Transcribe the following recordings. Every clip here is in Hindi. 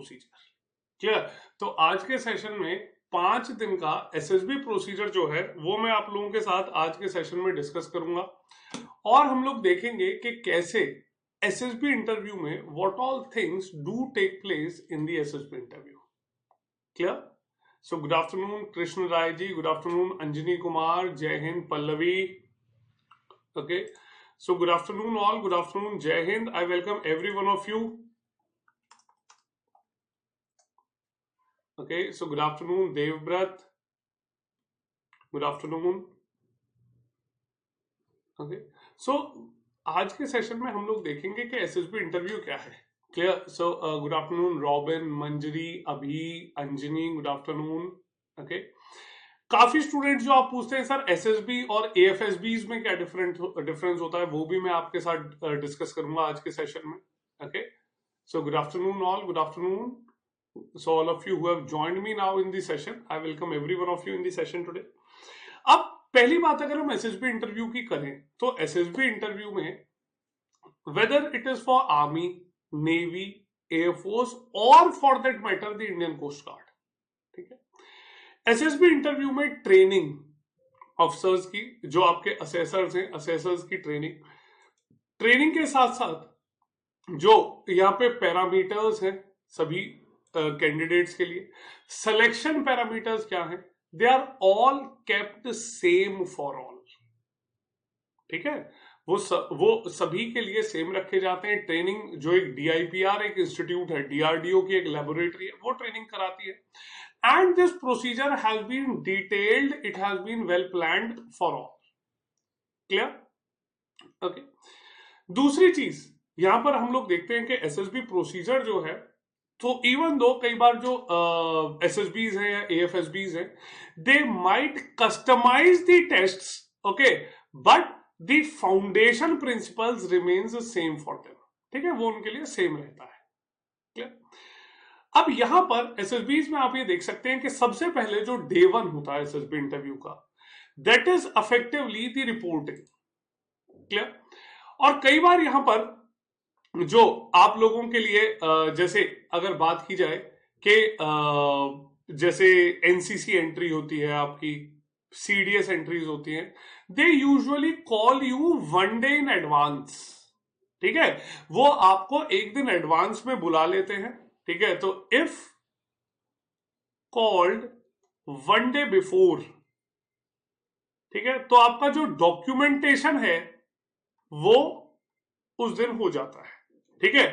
प्रोसीजर। क्लियर? तो आज के सेशन में 5 दिन का एसएसबी प्रोसीजर जो है वो मैं आप लोगों के साथ आज के सेशन में डिस्कस करूंगा और हम लोग देखेंगे कि कैसे एसएसबी इंटरव्यू में what all things do take place in the SSB interview. Clear? So good afternoon Krishna Rai ji, good afternoon Anjani Kumar, Jai Hind Pallavi. Okay, so good afternoon all, good afternoon, Jai Hind. I welcome every one of you. Okay, so good afternoon Devbrat, good afternoon. Okay, so आज के सेशन में हम लोग देखेंगे कि एसएसबी इंटरव्यू क्या है। Clear? So good afternoon Robin, Manjari, Abhi, Anjani, good afternoon. Okay, काफी स्टूडेंट जो आप पूछते हैं सर एसएसबी और एएफएसबीज में क्या डिफरेंस होता है, वो भी मैं आपके साथ डिस्कस करूंगा आज के सेशन में। Okay, so good afternoon all, good afternoon. So all of you who have joined me now in the session, I welcome every one of you in the session today. अब पहली बात अगर हम एसएसबी इंटरव्यू की करें तो एसएसबी इंटरव्यू में whether it is for army, navy, air force और for that matter the Indian coast guard, ठीक है, एसएसबी इंटरव्यू में ट्रेनिंग ऑफिसर्स की, जो आपके असेसर्स हैं, असेसर्स की ट्रेनिंग के साथ साथ जो यहाँ पे पैरामीटर्स हैं सभी कैंडिडेट्स के लिए, सिलेक्शन पैरामीटर्स क्या हैं, they are all kept same for all. ठीक है, वो सभी के लिए सेम रखे जाते हैं। ट्रेनिंग जो एक डीआईपीआर एक इंस्टीट्यूट है, डीआरडीओ की एक लेबोरेटरी है, वो ट्रेनिंग कराती है। And this procedure has been detailed, it has been well planned for all. Clear? Okay, दूसरी चीज यहां पर हम लोग देखते हैं कि एसएसबी प्रोसीजर जो है, तो इवन दो कई बार जो एसएसबीज हैं या एएफएसबीज हैं, they might customize the tests, okay, but the foundation principles remains same for them. ठीक है, वो उनके लिए सेम रहता है। क्लियर? अब यहां पर एसएसबीज में आप ये देख सकते हैं कि सबसे पहले जो डे 1 होता है एसएसबी इंटरव्यू का, that is effectively the reporting. Clear? और कई बार यहां पर जो आप लोगों के लिए जैसे अगर बात की जाए कि जैसे एनसीसी एंट्री होती है, आपकी सीडीएस एंट्रीज होती हैं, they usually call you 1 day in advance. ठीक है, वो आपको एक दिन एडवांस में बुला लेते हैं। ठीक है, तो इफ कॉल्ड 1 डे बिफोर, ठीक है, तो आपका जो डॉक्यूमेंटेशन है वो उस दिन हो जाता है। ठीक है,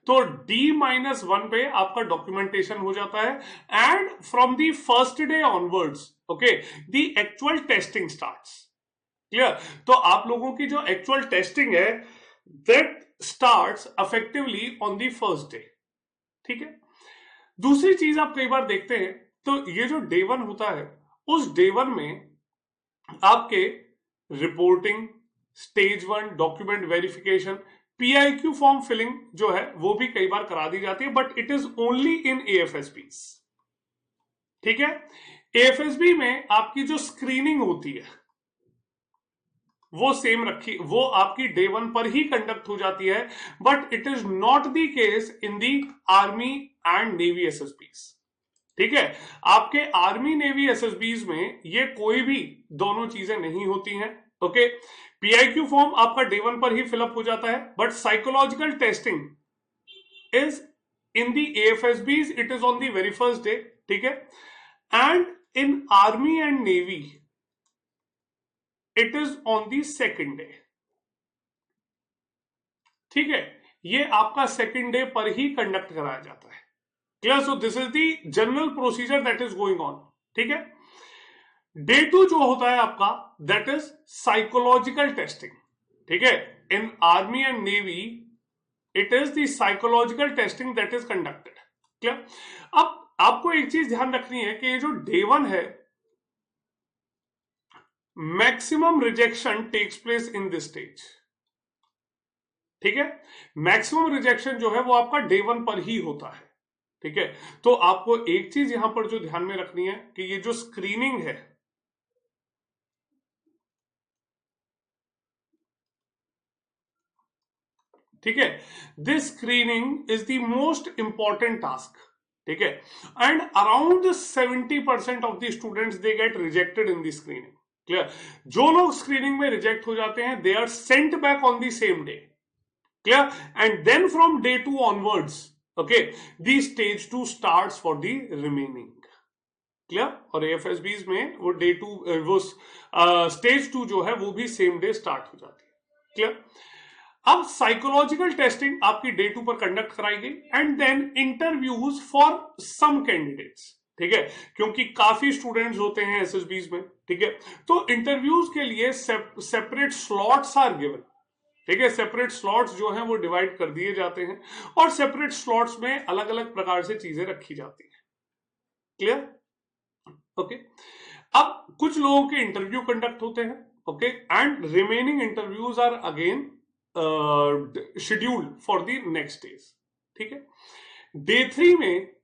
तो D-1 पे आपका डॉक्यूमेंटेशन हो जाता है and from the first day onwards, okay, the actual testing starts. Clear? तो आप लोगों की जो एक्चुअल टेस्टिंग है that starts effectively on the first day. ठीक है, दूसरी चीज आप कई बार देखते हैं, तो ये जो डे 1 होता है, उस डे 1 में आपके reporting, stage 1 document verification, PIQ form filling जो है वो भी कई बार करा दी जाती है, but it is only in AFSB. ठीक है, एएफएसबी में आपकी जो स्क्रीनिंग होती है वो सेम रखी, वो आपकी डे 1 पर ही कंडक्ट हो जाती है, but it is not the case in the army and navy SSBs. ठीक है, आपके आर्मी नेवी एसएसबीज में ये कोई भी दोनों चीजें नहीं होती हैं। ओके, पीआईक्यू फॉर्म आपका डे 1 पर ही फिलअप हो जाता है, but psychological testing is in the AFSBs, it is on the very first day. ठीक है, and in army and navy it is on the second day. ठीक है, ये आपका सेकेंड डे पर ही कंडक्ट कराया जाता है। Clear? So this is the general procedure that is going on. ठीक है, डे 2 जो होता है आपका, दैट इज साइकोलॉजिकल टेस्टिंग। ठीक है, इन army and navy it is the psychological testing that is conducted. Clear? अब आपको एक चीज ध्यान रखनी है कि ये जो डे 1 है, maximum rejection takes place in this stage. ठीक है, मैक्सिमम रिजेक्शन जो है वो आपका डे 1 पर ही होता है। ठीक है, तो आपको एक चीज यहां पर जो ध्यान में रखनी है कि ये जो स्क्रीनिंग है, ठीक है, this screening is the most important task. ठीक है, and around 70% of the students they get rejected in the screening. Clear? जो लोग स्क्रीनिंग में रिजेक्ट हो जाते हैं they are sent back on the same day. Clear? And then from day 2 onwards, okay, the stage 2 starts for the remaining. Clear? और एएफएसबीज में वो डे 2 वो स्टेज 2 जो है वो भी सेम डे स्टार्ट हो जाती है। क्लियर? अब साइकोलॉजिकल टेस्टिंग आपकी डे 2 पर कंडक्ट कराई गई and then interviews for some candidates. ठीक है, क्योंकि काफी स्टूडेंट्स होते हैं एसएसबीज में। ठीक है, तो इंटरव्यूज के लिए सेपरेट स्लॉट्स आर गिवन। ठीक है, सेपरेट स्लॉट्स जो हैं वो डिवाइड कर दिए जाते हैं और सेपरेट स्लॉट्स में अलग अलग प्रकार से चीजें रखी जाती हैं। क्लियर? ओके, अब कुछ लोगों के इंटरव्यू कंडक्ट होते हैं, okay, and remaining interviews are again scheduled for the next days. ठीक है, डे 3 में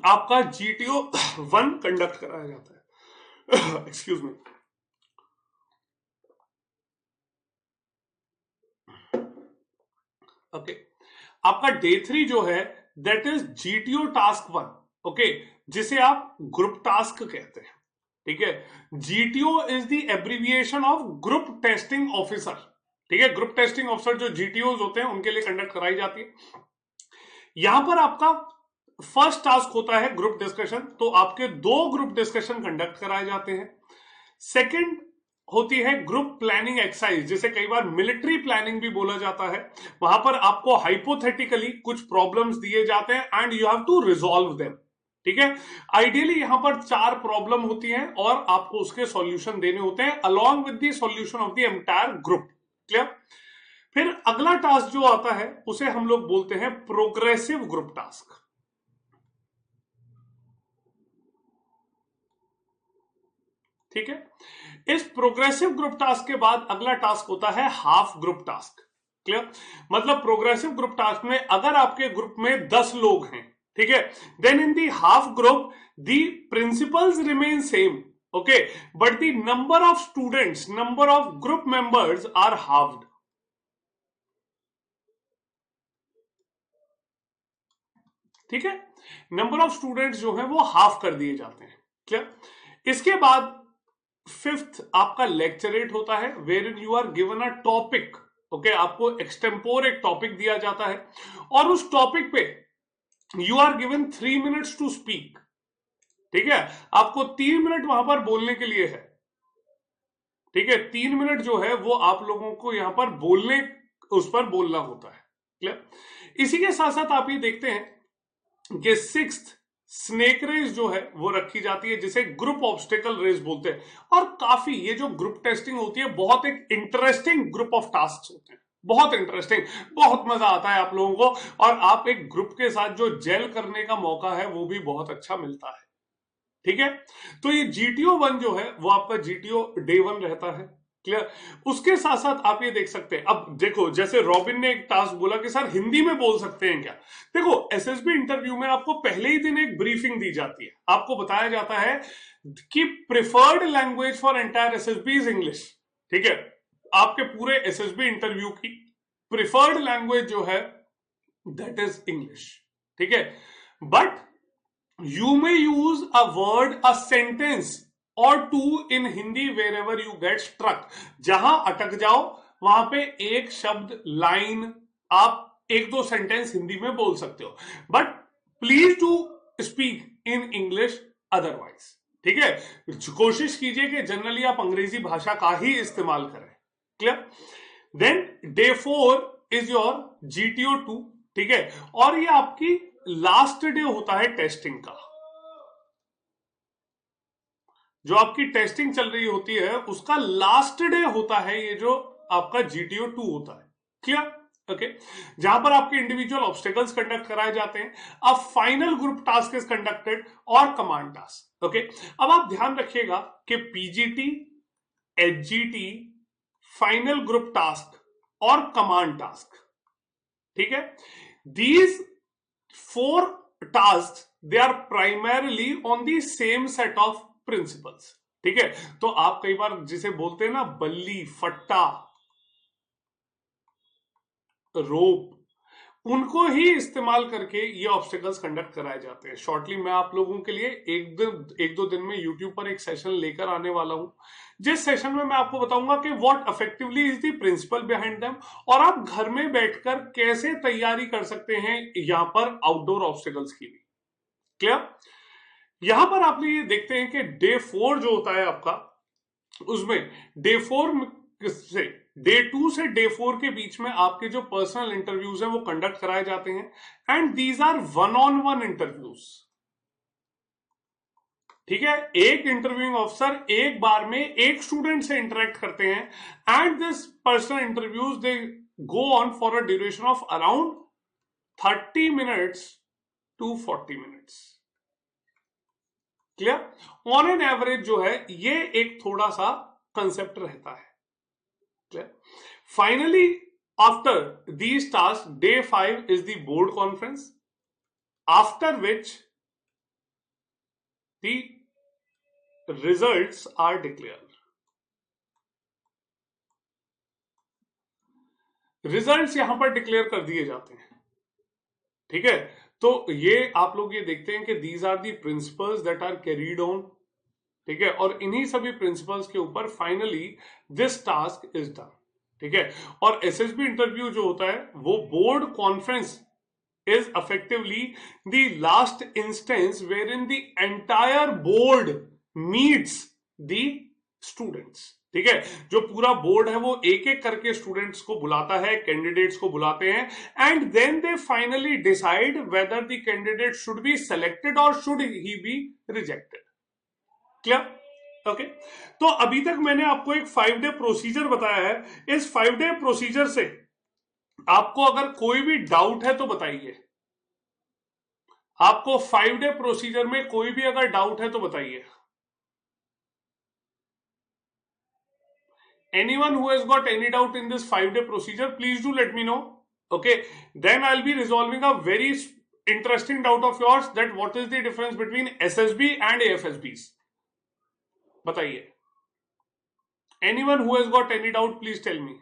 आपका जीटीओ 1 कंडक्ट कराया जाता है। Excuse me. ओके, आपका डे 3 जो है that is GTO task 1, okay, जिसे आप ग्रुप टास्क कहते हैं। ठीक है, GTO is the abbreviation of group testing officer. ठीक है, ग्रुप टेस्टिंग ऑफिसर जो जीटीओ होते हैं उनके लिए कंडक्ट कराई जाती है। यहां पर आपका फर्स्ट टास्क होता है ग्रुप डिस्कशन, तो आपके 2 ग्रुप डिस्कशन कंडक्ट कराए जाते हैं। सेकंड होती है ग्रुप प्लानिंग एक्सरसाइज, जिसे कई बार मिलिट्री प्लानिंग भी बोला जाता है। वहां पर आपको हाइपोथेटिकली कुछ प्रॉब्लम्स दिए जाते हैं and you have to resolve them. ठीक है, आइडियली यहां पर 4 प्रॉब्लम होती हैं और आपको उसके सॉल्यूशन देने होते हैं along with the solution of the entire group. Clear? फिर अगला टास्क जो आता है उसे हम लोग बोलते हैं प्रोग्रेसिव ग्रुप टास्क। ठीक है, इस प्रोग्रेसिव ग्रुप टास्क के बाद अगला टास्क होता है हाफ ग्रुप टास्क। क्लियर? मतलब प्रोग्रेसिव ग्रुप टास्क में अगर आपके ग्रुप में 10 लोग हैं, ठीक है, then in the half group the principles remain same, okay, but the number of students, number of group members are halved. ठीक है, नंबर ऑफ स्टूडेंट्स जो है वो हाफ कर दिए जाते हैं। क्लियर? इसके बाद फिफ्थ आपका लेक्चरेट होता है, where in you are given a topic. Okay, आपको एक्सटेम्पोर एक टॉपिक दिया जाता है और उस टॉपिक पे you are given 3 minutes to speak. ठीक है, आपको 3 मिनट वहां पर बोलने के लिए है। ठीक है, 3 मिनट जो है वो आप लोगों को यहां पर बोलने, उस पर बोलना होता है। क्लियर? इसी के साथ साथ आप ये देखते हैं कि सिक्स्थ स्नेक रेस जो है वो रखी जाती है, जिसे ग्रुप ऑब्स्टेकल रेस बोलते हैं। और काफी ये जो ग्रुप टेस्टिंग होती है बहुत एक इंटरेस्टिंग ग्रुप ऑफ टास्क होते हैं, बहुत इंटरेस्टिंग, बहुत मजा आता है आप लोगों को, और आप एक ग्रुप के साथ जो जेल करने का मौका है वो भी बहुत अच्छा मिलता है। ठीक है, तो ये जीटीओ 1 जो है वो आपका जीटीओ डे 1 रहता है। क्लियर? उसके साथ साथ आप ये देख सकते हैं, अब देखो जैसे रॉबिन ने एक टास्क बोला कि सर हिंदी में बोल सकते हैं क्या। देखो एसएसबी इंटरव्यू में आपको पहले ही दिन एक ब्रीफिंग दी जाती है, आपको बताया जाता है कि preferred language for entire SSB is English. ठीक है, आपके पूरे एसएसबी इंटरव्यू की प्रिफर्ड लैंग्वेज जो है दैट इज इंग्लिश। ठीक है, but you may use a word, a sentence or two in Hindi wherever you get struck। जहां अटक जाओ वहां पे एक शब्द, लाइन, आप एक दो सेंटेंस हिंदी में बोल सकते हो, but please do speak in English otherwise. ठीक है, कोशिश कीजिए कि जनरली आप अंग्रेजी भाषा का ही इस्तेमाल करें। Clear? Then day 4 is your GTO 2। ठीक है, और ये आपकी लास्ट डे होता है टेस्टिंग का। जो आपकी टेस्टिंग चल रही होती है उसका लास्ट डे होता है ये जो आपका जीटीओ 2 होता है। क्लियर? ओके, जहां पर आपके इंडिविजुअल ऑब्स्टेकल्स कंडक्ट कराए जाते हैं, अब final group task is conducted और कमांड टास्क। ओके, अब आप ध्यान रखिएगा कि PGT, HGT, final group task और कमांड टास्क, ठीक है, these 4 tasks they are primarily on the same set of principles। ठीक है, तो आप कई बार जिसे बोलते हैं ना बल्ली, फट्टा, रोप, उनको ही इस्तेमाल करके ये ऑब्स्टिकल्स कंडक्ट कराए जाते हैं। शॉर्टली मैं आप लोगों के लिए एक दो दिन में यूट्यूब पर एक सेशन लेकर आने वाला हूं, जिस सेशन में मैं आपको बताऊंगा कि what effectively is the principle behind them, और आप घर में बैठकर कैसे तैयारी कर सकते हैं यहां पर आउटडोर ऑब्स्टिकल्स की भी। क्लियर? यहां पर आप ये देखते हैं कि डे 4 जो होता है आपका, उसमें डे 4 से डे 2 से डे 4 के बीच में आपके जो पर्सनल इंटरव्यूज हैं वो कंडक्ट कराए जाते हैं, and these are one on one interviews. ठीक है, एक इंटरव्यूइंग ऑफिसर एक बार में एक स्टूडेंट से इंटरेक्ट करते हैं, and this personal interviews they go on for a duration of around 30 minutes to 40 minutes. Clear? On an average जो है ये एक थोड़ा सा कंसेप्ट रहता है। Clear? Finally after these task, day 5 is the board conference, after which the results are declared. Results यहां पर डिक्लेयर कर दिए जाते हैं। ठीक है, तो ये आप लोग ये देखते हैं कि these are the principles that are carried on. ठीक है, और इन्हीं सभी प्रिंसिपल्स के ऊपर finally this task is done. ठीक है, और एसएसबी इंटरव्यू जो होता है वो board conference is effectively the last instance wherein the entire board meets the students। ठीक है, जो पूरा बोर्ड है वो एक एक करके स्टूडेंट्स को बुलाता है, कैंडिडेट्स को बुलाते हैं, and then they finally decide whether the candidate should be selected और should he be rejected. Clear? Okay, तो अभी तक मैंने आपको एक 5 डे प्रोसीजर बताया है। इस 5 डे प्रोसीजर से आपको अगर कोई भी डाउट है तो बताइए। आपको 5 डे प्रोसीजर में कोई भी अगर डाउट है तो बताइए। Anyone who has got any doubt in this 5 day procedure, please do let me know. Okay, then I'll be resolving a very interesting doubt of yours, that what is the difference between SSB and AFSBs. बताइए। Anyone who has got any doubt, please tell me.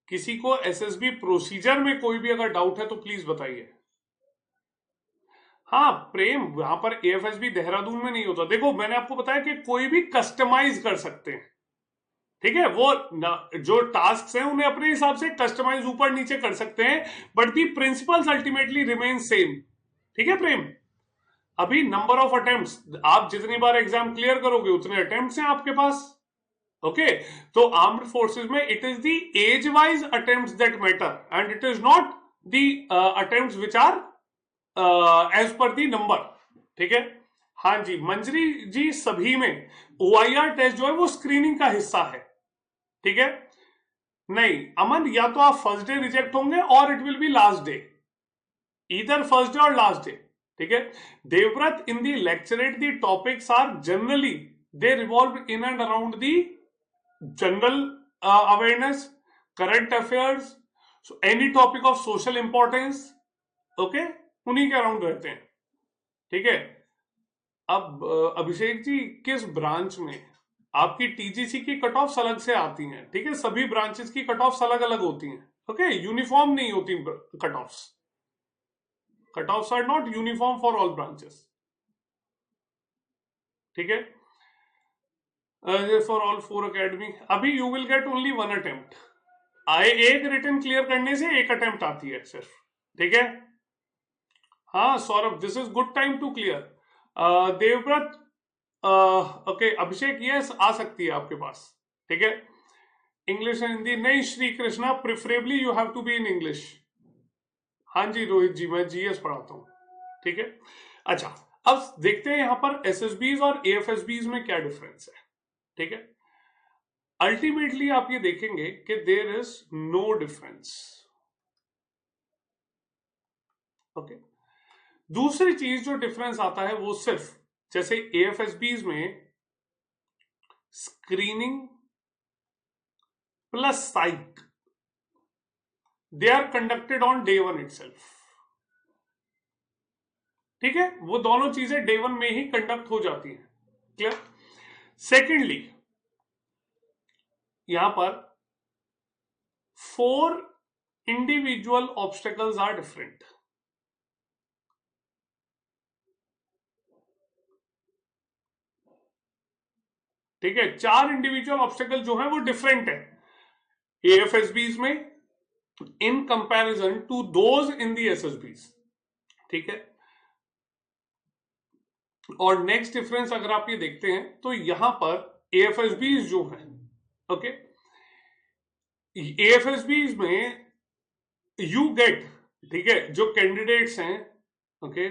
किसी को एसएसबी प्रोसीजर में कोई भी अगर डाउट है तो प्लीज बताइए। हाँ प्रेम, वहां पर एएफएसबी देहरादून में नहीं होता। देखो मैंने आपको बताया कि कोई भी कस्टमाइज कर सकते हैं। ठीक है, वो जो टास्क हैं उन्हें अपने हिसाब से कस्टमाइज ऊपर नीचे कर सकते हैं, but the principles ultimately remain same. ठीक है प्रेम, अभी नंबर ऑफ अटेम्प्ट्स, आप जितनी बार एग्जाम क्लियर करोगे उतने अटेम्प्ट्स हैं आपके पास। ओके, तो आर्म्ड फोर्सेस में it is the age wise attempts that matter, and it is not the attempts which are age per the number. ठीक है, हाँ जी मंजरी जी, सभी में ओआईआर टेस्ट जो है वो स्क्रीनिंग का हिस्सा है। ठीक है, नहीं अमन, या तो आप फर्स्ट डे रिजेक्ट होंगे और it will be last day, इधर फर्स्ट डे और लास्ट डे। ठीक है, Devvrat, in the lecturette the topics are generally they revolve in and around the general awareness, current affairs, any topic of social importance. Okay, उन्हीं के अराउंड रहते हैं। ठीक है, अब अभिषेक जी, किस ब्रांच में आपकी टीजीसी की कट ऑफ अलग से आती हैं। ठीक है, सभी ब्रांचेस की कट ऑफ अलग अलग होती हैं। ओके, यूनिफॉर्म नहीं होती cut offs. Cut offs are not uniform for all branches. ठीक है, फॉर ऑल 4 अकेडमी अभी you will get only 1 attempt. एक रिटन क्लियर करने से एक अटेम्प्ट आती है सिर्फ। ठीक है, हाँ Saurabh, this is good time to clear. Devvrat, okay Abhishek, yes आ सकती है आपके पास। ठीक है, इंग्लिश एंड हिंदी नहीं, Shri Krishna preferably you have to be in English. हाँ जी रोहित जी, मैं जीएस पढ़ाता हूँ। ठीक है, अच्छा अब देखते हैं यहां पर एसएसबीज और एएफएसबीज में क्या डिफरेंस है। ठीक है, अल्टीमेटली आप ये देखेंगे कि there is no difference. Okay, दूसरी चीज जो डिफरेंस आता है वो सिर्फ, जैसे एएफएसबीज में screening plus psych, they are conducted on day 1 itself. ठीक है, वो दोनों चीजें डे 1 में ही कंडक्ट हो जाती हैं। क्लियर? सेकेंडली, यहां पर 4 इंडिविजुअल ऑब्स्टेकल्स आर डिफरेंट। ठीक है, 4 इंडिविजुअल ऑब्स्टेकल जो है वो डिफरेंट है एएफएसबीज में in comparison to those in the SSBs. ठीक है, और नेक्स्ट डिफरेंस अगर आप ये देखते हैं तो यहां पर एएफएसबीज जो है, ओके, एएफएसबीज में यू गेट, ठीक है, जो कैंडिडेट्स हैं, okay,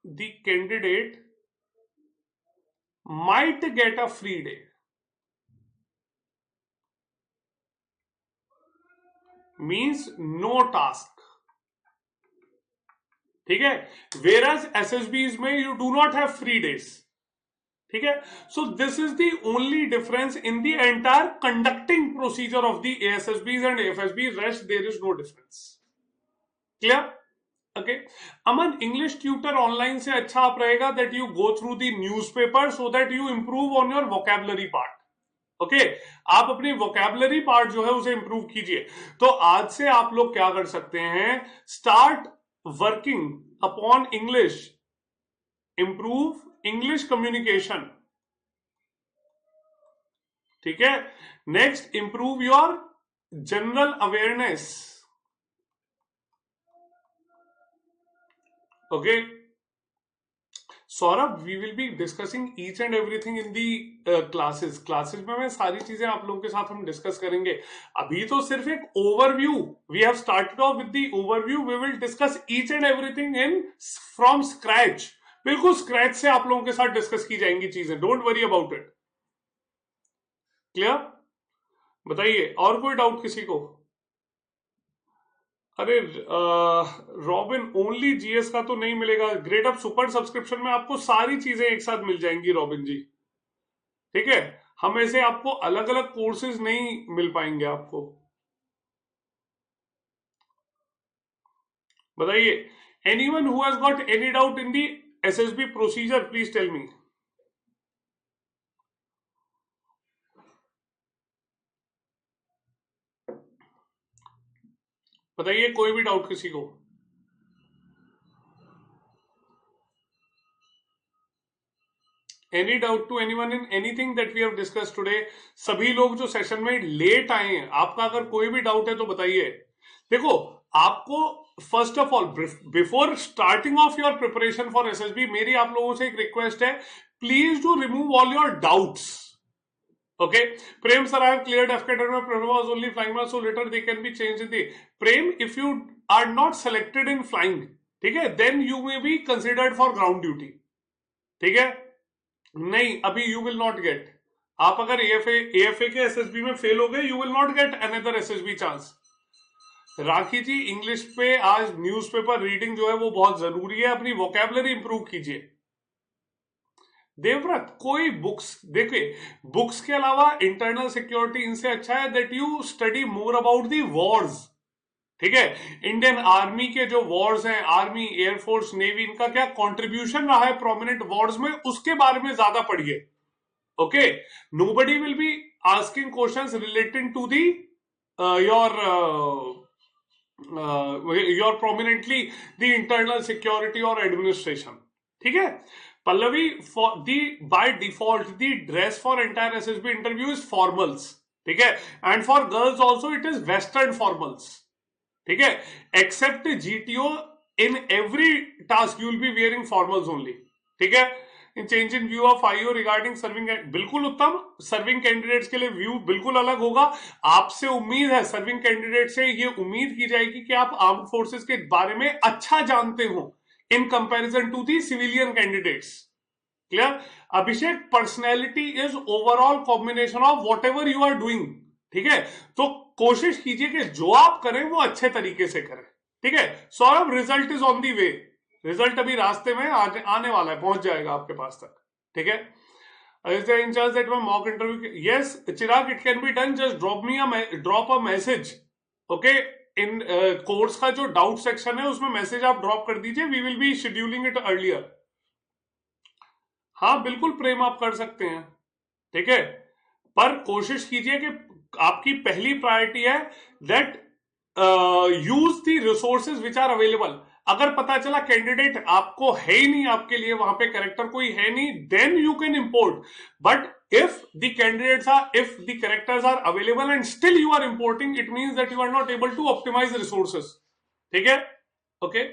the candidate might get a free day, means no task. ठीक है, वेरस एसएसबीज में you do not have free days. ठीक है, so this is the only difference in the entire conducting procedure of the ASSBs and AFSB, rest there is no difference. Clear? Okay, Aman, English tutor online से अच्छा आप रहेगा that you go through the newspaper so that you improve on your vocabulary part. Okay, आप अपनी वोकैबुलरी पार्ट जो है उसे इंप्रूव कीजिए। तो आज से आप लोग क्या कर सकते हैं, start working upon English, improve English communication. ठीक है, next improve your general awareness. Okay, Saurabh, we will be discussing each and everything in the classes में मैं सारी चीजें आप लोगों के साथ हम डिस्कस करेंगे। अभी तो सिर्फ एक overview, we have started off with the overview, we will discuss each and everything in from scratch, बिल्कुल स्क्रैच से आप लोगों के साथ डिस्कस की जाएंगी चीजें, don't worry about it. Clear? बताइए, और कोई डाउट किसी को? अरे रॉबिन, ओनली जीएस का तो नहीं मिलेगा, ग्रेड अप सुपर सब्सक्रिप्शन में आपको सारी चीजें एक साथ मिल जाएंगी रॉबिन जी। ठीक है, हम ऐसे आपको अलग अलग कोर्सेज नहीं मिल पाएंगे आपको। बताइए, anyone who has got any doubt in the SSB procedure, please tell me. बताइए, कोई भी डाउट किसी को? Any doubt to anyone in anything that we have discuss today? सभी लोग जो सेशन में लेट आए हैं, आपका अगर कोई भी डाउट है तो बताइए। देखो, आपको first of all before starting of your preparation for SSB, मेरी आप लोगों से एक रिक्वेस्ट है, please do remove all your doubts. Okay, Prem sir, I have cleared FK prefer was only flying mass, so later they can be changed in the Prem. If you are not selected in flying, ठीक है, then you may be considered for ground duty. ठीक है, नहीं, अभी you will not get. आप अगर AFA के SSB में फेल हो गए, you will not get another SSB chance. Rakhi ji, English पे आज न्यूज़पेपर रीडिंग जो है वो बहुत जरूरी है, अपनी वोकैबुलरी इंप्रूव कीजिए। देवव्रत, कोई बुक्स देखिए, बुक्स के अलावा इंटरनल सिक्योरिटी इनसे अच्छा है that you study more about the Wars. ठीक है, इंडियन आर्मी के जो वॉर्स हैं, आर्मी, एयरफोर्स, नेवी, इनका क्या कंट्रीब्यूशन रहा है प्रोमिनेंट वॉर्स में, उसके बारे में ज्यादा पढ़िए। Okay, nobody will be asking questions related to the your prominently the internal security और एडमिनिस्ट्रेशन। ठीक है, Pallavi, for the by default the dress for entire SSB interview is formals, ठीक है, and for girls also it is western formals, ठीक है, except GTO, in every task you will be wearing formals only, ठीक है। in change in view of IO regarding serving, बिल्कुल उत्तम, सर्विंग कैंडिडेट्स के लिए व्यू बिल्कुल अलग होगा। आपसे उम्मीद है, सर्विंग कैंडिडेट से ये उम्मीद की जाएगी कि आप आर्म्ड फोर्सेस के बारे में अच्छा जानते हो in comparison to the civilian candidates. Clear? Abhishek, personality is overall combination of whatever you are doing. ठीक है, तो कोशिश कीजिए कि जो आप करें वो अच्छे तरीके से करें। ठीक है, Saurabh, result is on the way, result अभी रास्ते में आने वाला है, पहुंच जाएगा आपके पास तक। ठीक है, is there any chance that my mock interview? Yes, Chirag, it can be done. Just drop a message. Okay, in course का जो डाउट सेक्शन है उसमें मैसेज आप ड्रॉप कर दीजिए, we will be scheduling it earlier. हाँ बिल्कुल प्रेम, आप कर सकते हैं। ठीक है, पर कोशिश कीजिए कि आपकी पहली प्रायोरिटी है that use the resources which are available. अगर पता चला कैंडिडेट आपको है ही नहीं, आपके लिए वहां पे कैरेक्टर कोई है नहीं, then you can import. But if the candidates are, if the characters are available and still you are importing, it means that you are not able to optimize the resources. ठीक है, ओके।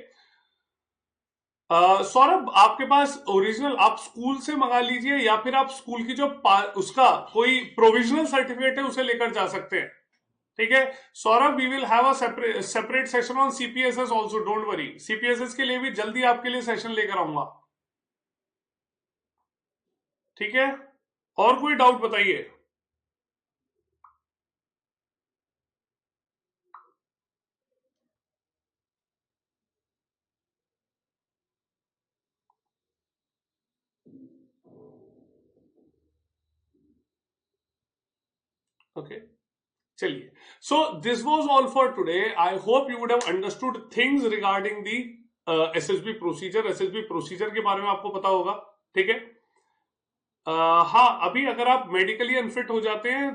सौरभ, आपके पास ओरिजिनल आप स्कूल से मंगा लीजिए, या फिर आप स्कूल की जो उसका कोई प्रोविजनल सर्टिफिकेट है उसे लेकर जा सकते हैं। ठीक है Saurabh, we will have a separate session on CPSS also, don't worry. CPSS के लिए भी जल्दी आपके लिए सेशन लेकर आऊंगा। ठीक है, और कोई डाउट बताइए। ओके, चलिए। So this was all for today. I hope you would have understood things regarding the SSB procedure. SSB procedure के बारे में आपको पता होगा, ठीक है। हाँ, अभी अगर आप मेडिकली अनफिट हो जाते हैं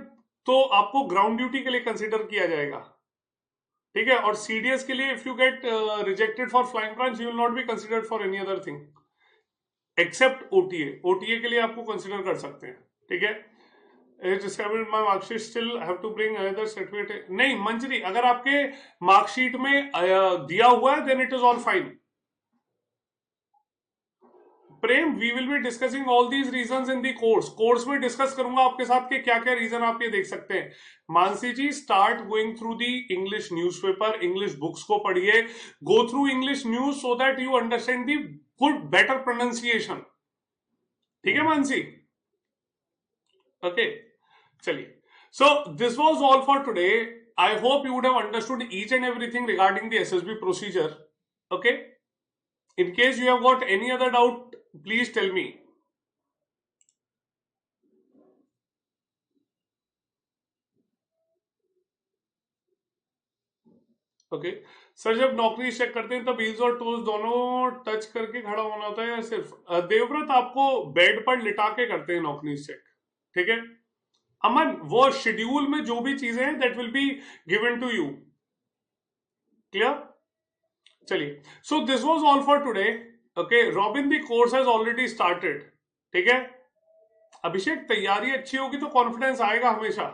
तो आपको ग्राउंड ड्यूटी के लिए कंसिडर किया जाएगा, ठीक है। और सीडीएस के लिए if you get rejected for flying branch, you will not be considered for any other thing except OTA. OTA के लिए आपको कंसिडर कर सकते हैं, ठीक है। My marksheet still have to bring another certificate. नहीं मंजरी, अगर आपके मार्कशीट में दिया हुआ है then it is all fine. Prem, we will be discussing all these reasons in the course. Course में डिस्कस करूंगा आपके साथ कि क्या क्या रीजन आप ये देख सकते हैं। Mansi ji, start going through the English newspaper, English books को पढ़िए। Go through English news so that you understand the good better pronunciation. ठीक है मानसी, ओके, चलिए। So this was all for today. I hope you would have understood each and everything regarding the SSB procedure, okay. In case you have got any other doubt, please tell me. Okay sir, जब नौकरी चेक करते हैं तब हील्स और टोज दोनों टच करके खड़ा होना होता है या सिर्फ? देवव्रत, आपको बेड पर लिटा के करते हैं नौकरी चेक, ठीक है। अमन, वो शेड्यूल में जो भी चीजें हैं that will be given to you, clear. चलिए, so this was all for today, okay. Robin, the course has already started, ठीक है। अभिषेक, तैयारी अच्छी होगी तो कॉन्फिडेंस आएगा हमेशा।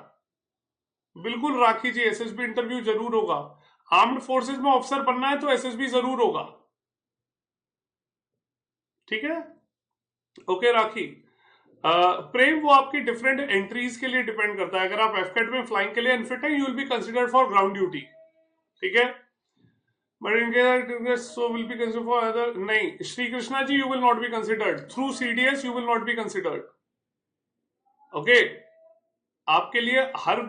बिल्कुल राखी जी, एसएसबी इंटरव्यू जरूर होगा। आर्म्ड फोर्सेस में ऑफिसर बनना है तो एसएसबी जरूर होगा, ठीक है, ओके राखी। प्रेम, वो आपकी डिफरेंट एंट्रीज के लिए डिपेंड करता है। अगर आप एफकेट में फ्लाइंग के लिए अनफिट है, you will be considered for ground duty, ठीक है। बट इनके so will be considered for other, नहीं Shri Krishna ji, you will not be considered through CDS, you will not be considered, okay. आपके लिए हर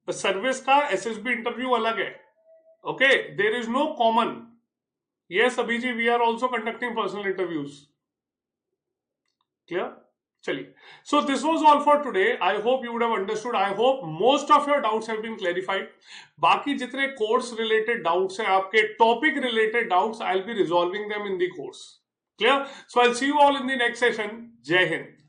सर्विस का एसएसबी इंटरव्यू अलग है, okay. There is no common. Yes Abhiji, we are also conducting personal interviews, clear. चलिए, so this was all for today. I hope you would have understood. I hope most of your doubts have been clarified. बाकी जितने कोर्स रिलेटेड डाउट्स हैं, आपके topic related doubts, I will be resolving them in the course, clear. So I will see you all in the next session. Jai Hind.